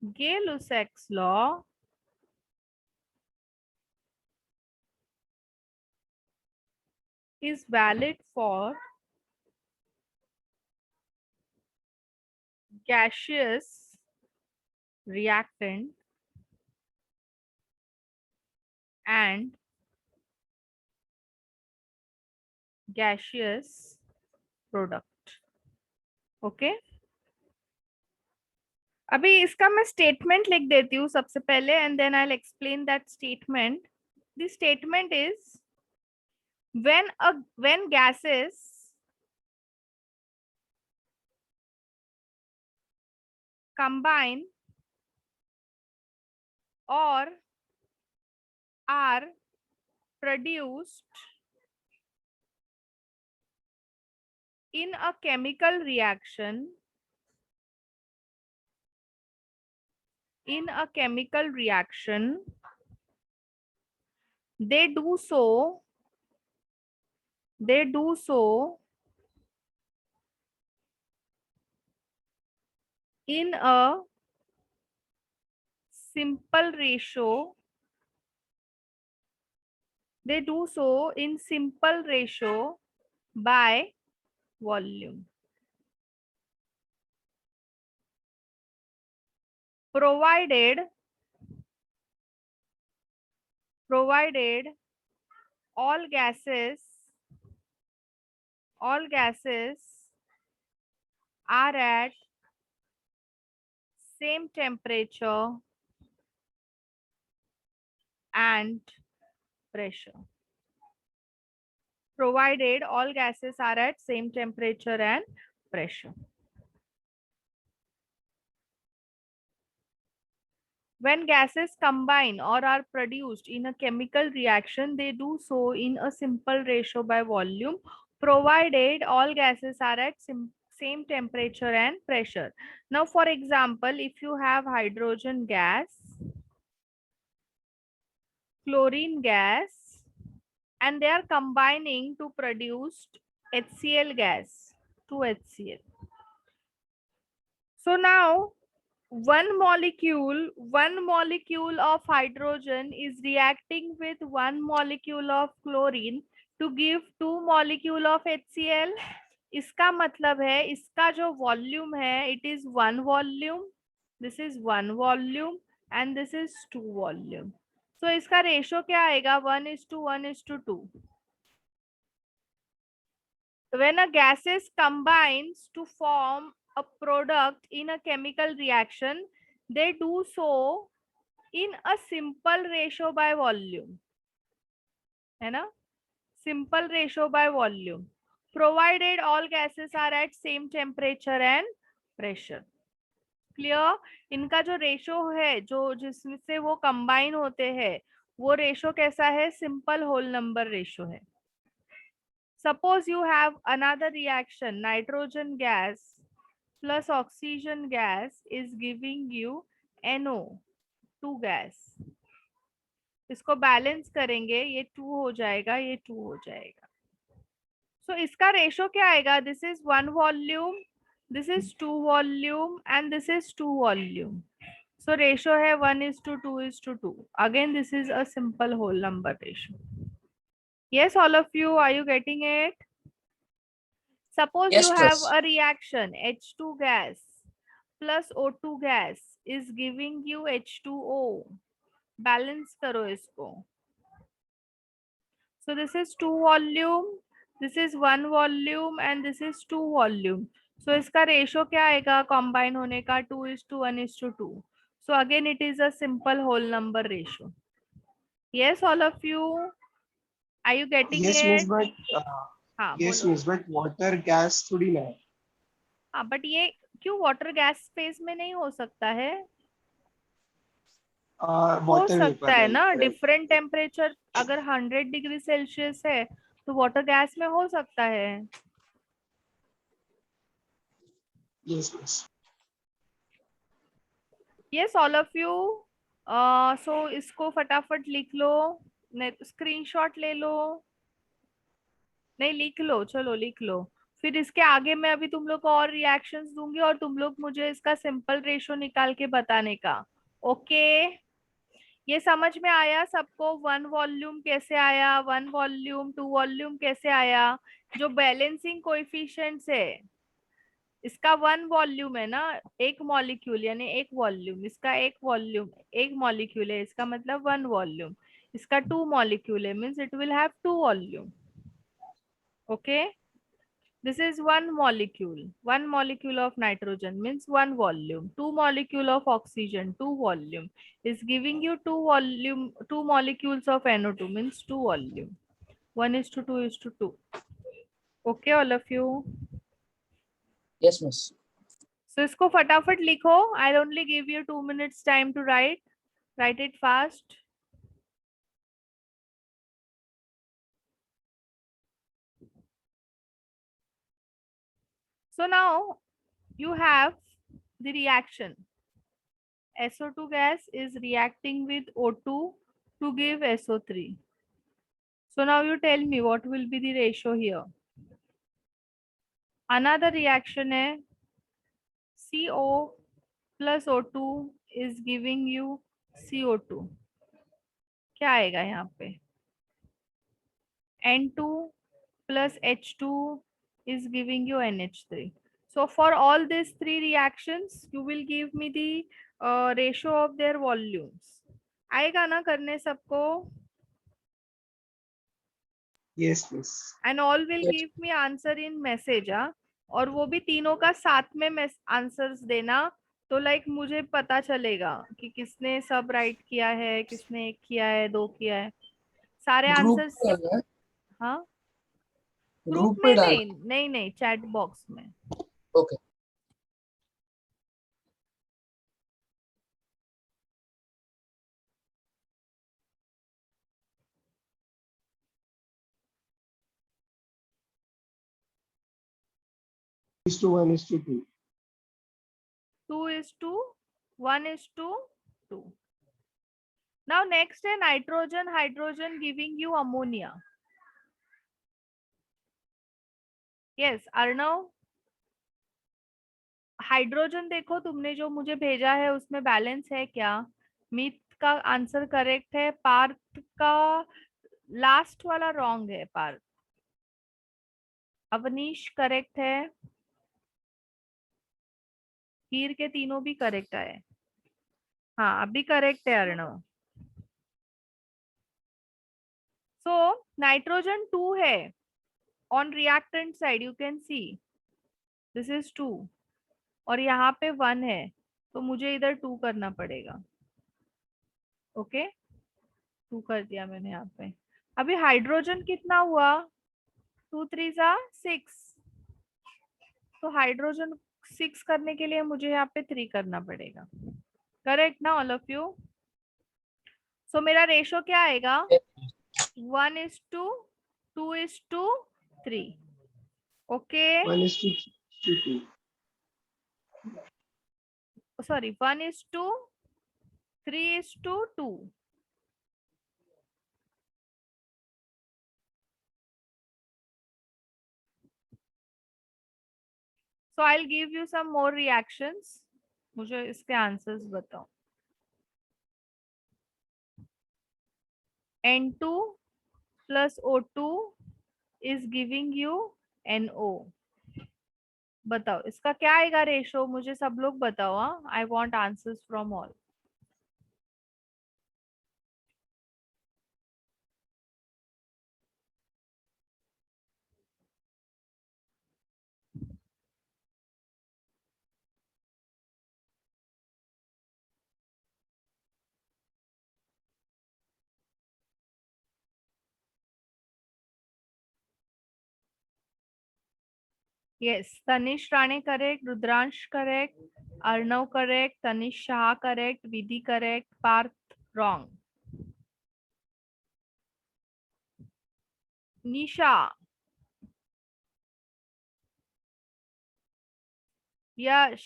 Gay-Lussac's law is valid for gaseous reactant and gaseous product. Okay अभी इसका मैं statement लिख देती हूँ सबसे पहले and then I will explain that statement. The statement is when gases combine or are produced in a chemical reaction they do so in a simple ratio by volume, provided all gases are at same temperature and pressure. Provided all gases are at same temperature and pressure. When gases combine or are produced in a chemical reaction, they do so in a simple ratio by volume, provided all gases are at same temperature and pressure. Now, for example, if you have hydrogen gas, chlorine gas, and they are combining to produce HCl gas, 2HCl. So now one molecule of hydrogen is reacting with one molecule of chlorine to give two molecule of HCl. इसका मतलब है इसका जो volume है it is one volume, this is one volume and this is two volume. So इसका ratio क्या आएगा 1:1:2. When a gases combines to form a product in a chemical reaction, they do so in a simple ratio by volume, है ना? Simple ratio by volume, provided all gases are at same temperature and pressure. Clear? इनका जो ratio है जो जिसमें से वो combine होते हैं वो रेशो कैसा है? सिंपल होल नंबर रेशो है. Suppose you have another reaction, nitrogen gas plus oxygen gas is giving you NO2 gas. इसको बैलेंस करेंगे, ये 2 हो जाएगा, ये 2 हो जाएगा. So इसका रेशो क्या आएगा? This is one volume, this is two volume and this is two volume. So ratio है 1:2:2. Again this is a simple whole number ratio. Yes, all of you, are you getting it? Suppose Yes, you have yes. a reaction H2 gas plus O2 gas is giving you H2O. Balance करो इसको. So this is two volume, this is one volume and this is two volume. So इसका ratio क्या आएगा combine होने का? 2:1:2. So again it is a simple whole number ratio. Yes, all of you, are you getting Yes, Miss, it? but हाँ yes, बोलो. Miss, but water gas थोड़ी ना है. हाँ बट ये क्यों वाटर गैस फेज में नहीं हो सकता है? हो Water सकता vapor, है right? ना. Right. डिफरेंट टेम्परेचर अगर 100 डिग्री सेल्सियस है तो वाटर गैस में हो सकता है. Yes, Miss. Yes all of you. So इसको फटाफट लिख लो, स्क्रीनशॉट ले लो. नहीं लिख लो, चलो लिख लो. फिर इसके आगे मैं अभी तुम लोग को और रिएक्शंस दूंगी और तुम लोग मुझे इसका सिंपल रेशो निकाल के बताने का। ओके, ये समझ में आया सबको? वन वॉल्यूम कैसे आया, वन वॉल्यूम, टू वॉल्यूम कैसे आया? जो बैलेंसिंग कोएफिशिएंट्स है, इसका वन वॉल्यूम है ना, एक मॉलिक्यूल यानी एक वॉल्यूम, इसका एक वॉल्यूम एक मॉलिक्यूल है, इसका मतलब वन वॉल्यूम। इसका टू मॉलिक्यूल है, means it will have two volume. Okay, this is one molecule. One molecule of nitrogen means one volume. Two molecule of oxygen, two volume, is giving you two molecules of NO2 means two volume. 1:2:2. Okay, all of you. Yes, miss. So इसको फटाफट लिखो. I'll only give you 2 minutes time to write. Write it fast. So now you have the reaction. SO2 gas is reacting with O2 to give SO3. So now you tell me what will be the ratio here. Another reaction है CO plus O2 is giving you CO2. क्या आएगा यहाँ पे? N2 plus H2 is giving you NH3. So for all these three reactions, you will give me the ratio of their volumes. आएगा ना करने सबको? Yes, miss. And all will Yes. Give me answer in message. और वो भी तीनों का साथ में आंसर्स देना, तो लाइक मुझे पता चलेगा कि किसने सब राइट किया है, किसने एक किया है, दो किया है, सारे ग्रुप आंसर्स। पे डालना है, हाँ, ग्रुप ग्रुप पे में डाल। नहीं नहीं नहीं, चैट बॉक्स में। ओके, 1:2. 2:1:2. Now next है nitrogen, hydrogen giving you ammonia. Yes, Arnav, hydrogen देखो तुमने जो मुझे भेजा है उसमें बैलेंस है क्या? मीत का आंसर करेक्ट है, पार्थ का लास्ट वाला रॉन्ग है, पार्थ। अवनीश करेक्ट है, हीर के तीनों भी करेक्ट आए। हाँ, अभी करेक्ट है अर्णव। सो नाइट्रोजन 2 है on reactant side, you can see this is 2, और यहाँ पे 1 है, तो मुझे इधर 2 करना पड़ेगा। ओके, 2 कर दिया मैंने यहाँ पे। अभी हाइड्रोजन कितना हुआ? 2 3 जा 6, तो हाइड्रोजन 6 करने के लिए मुझे यहाँ पे 3 करना पड़ेगा। करेक्ट ना ऑल ऑफ यू? सो मेरा रेशो क्या आएगा? 1:2:3. Okay, 1:2. Sorry, 1:3:2. So I'll give you some more reactions. मुझे इसके आंसर्स बताओ। N2 plus O2 is giving you NO. बताओ इसका क्या आएगा रेशो? मुझे सब लोग बताओ। हाँ, I want answers from all. Yes, Tanish Rane correct, Rudransh correct, Arnav correct, Tanish Shah correct, Vidhi correct, Parth wrong. Nisha, Yash,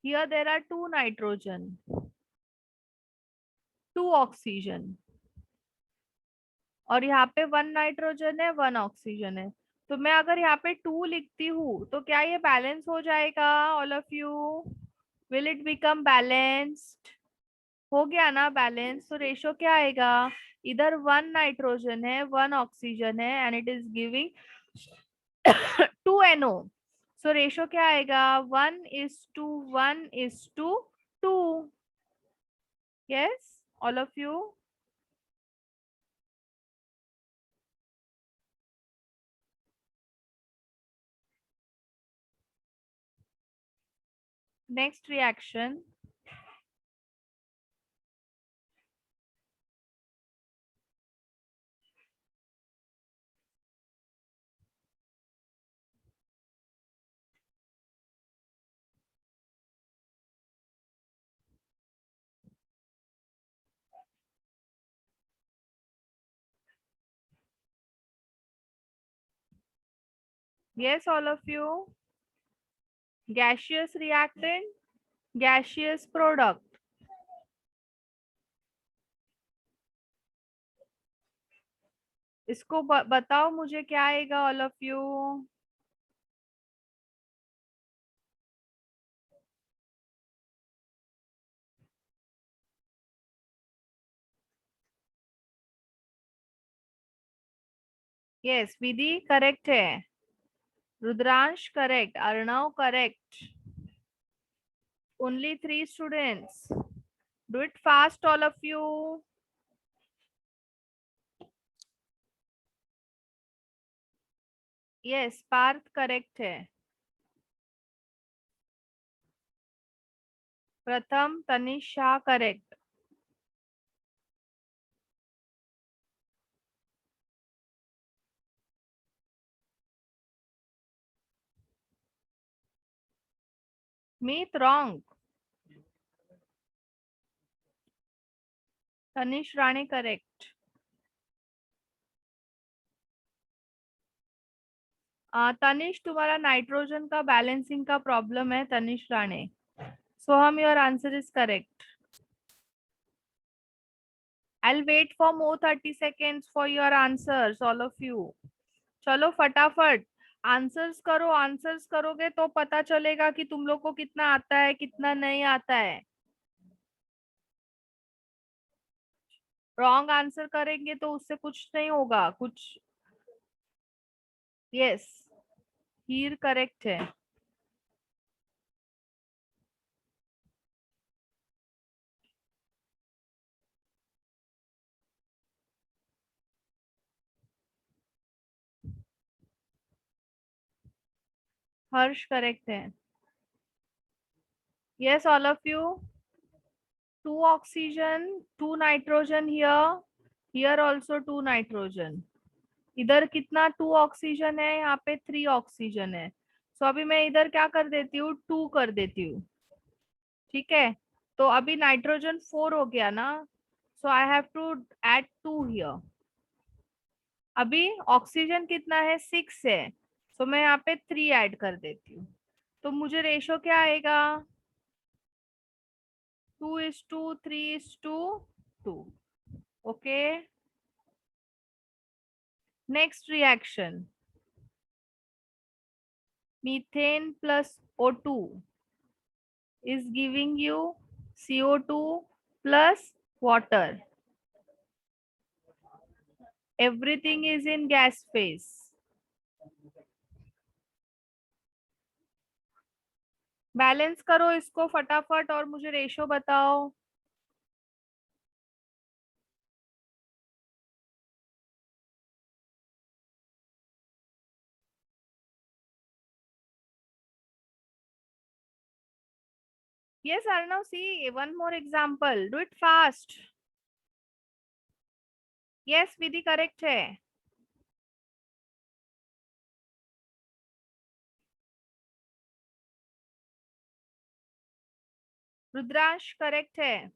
here there are 2 nitrogen, 2 oxygen, और यहाँ पे 1 नाइट्रोजन है, 1 ऑक्सीजन है। तो मैं अगर यहाँ पे 2 लिखती हूँ तो क्या ये बैलेंस हो जाएगा? All of you, will it become balanced? हो गया ना बैलेंस? तो रेशो क्या आएगा? इधर 1 नाइट्रोजन है, 1 ऑक्सीजन है, and it is giving 2 NO। So ratio क्या आएगा? 1:1:2। Yes, all of you. Next reaction, yes, all of you. Gaseous reactant, gaseous product. इसको बताओ मुझे क्या आएगा, all of you. Yes, Vidhi correct है, Rudransh correct, Arnav correct. Only 3 students, do it fast all of you. Yes, Parth correct है। Pratham Tanish Shah correct. Meet wrong. Tanish Rane correct. Tanish, तुम्हारा nitrogen का balancing का प्रॉब्लम है, Tanish Rane. Soham, your answer is correct. I'll wait for more 30 seconds for your answers, all of you. चलो फटाफट answers करो, answers करोगे तो पता चलेगा कि तुम लोग को कितना आता है, कितना नहीं आता है। रॉन्ग आंसर करेंगे तो उससे कुछ नहीं होगा, कुछ। यस, हीर करेक्ट है। हर्ष करेक्ट है। Yes, all of you. 2 oxygen, 2 nitrogen here, here also 2 nitrogen. इधर कितना 2 ऑक्सीजन है, यहाँ पे 3 ऑक्सीजन है। सो अभी मैं इधर क्या कर देती हूँ, 2 कर देती हूँ। ठीक है, तो अभी नाइट्रोजन 4 हो गया ना, so I have to add 2 here. अभी ऑक्सीजन कितना है, 6 है, सो मैं यहाँ पे 3 ऐड कर देती हूँ। तो मुझे रेशो क्या आएगा? 2:3:2। Okay, next reaction, methane plus O2 is giving you CO2 plus water. Everything is in gas phase. Balance करो इसको फटाफट और मुझे रेशो बताओ। Yes, Arnav, see one more example. Do it fast. Yes, Vidhi correct है। Rudransh correct है।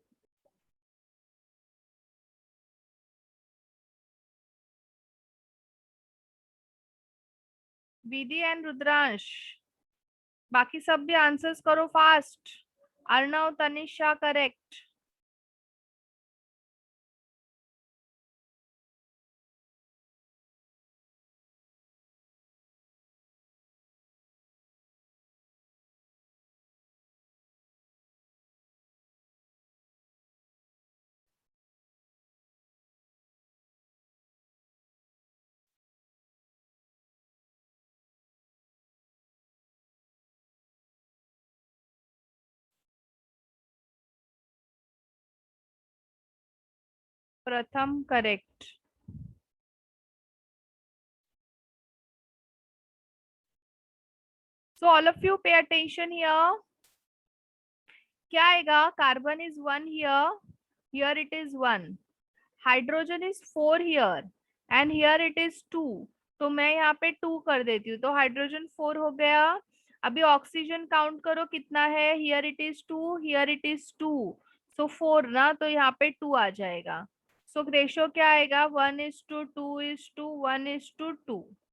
विधि and Rudransh, बाकी सब भी आंसर्स करो फास्ट। अर्णव, तनिषा करेक्ट। प्रथम correct. So all of you pay attention here. क्या आएगा? Carbon is 1 here. Here it is 1. Hydrogen is 4 here. And here it is 2. तो मैं यहाँ पे 2 कर देती हूँ. तो हाइड्रोजन 4 हो गया. अभी ऑक्सीजन काउंट करो कितना है. Here it is 2. Here it is 2. So 4 ना, तो यहाँ पे 2 आ जाएगा. सो रेशियो क्या आएगा? 1:2, 2:1, 1:2.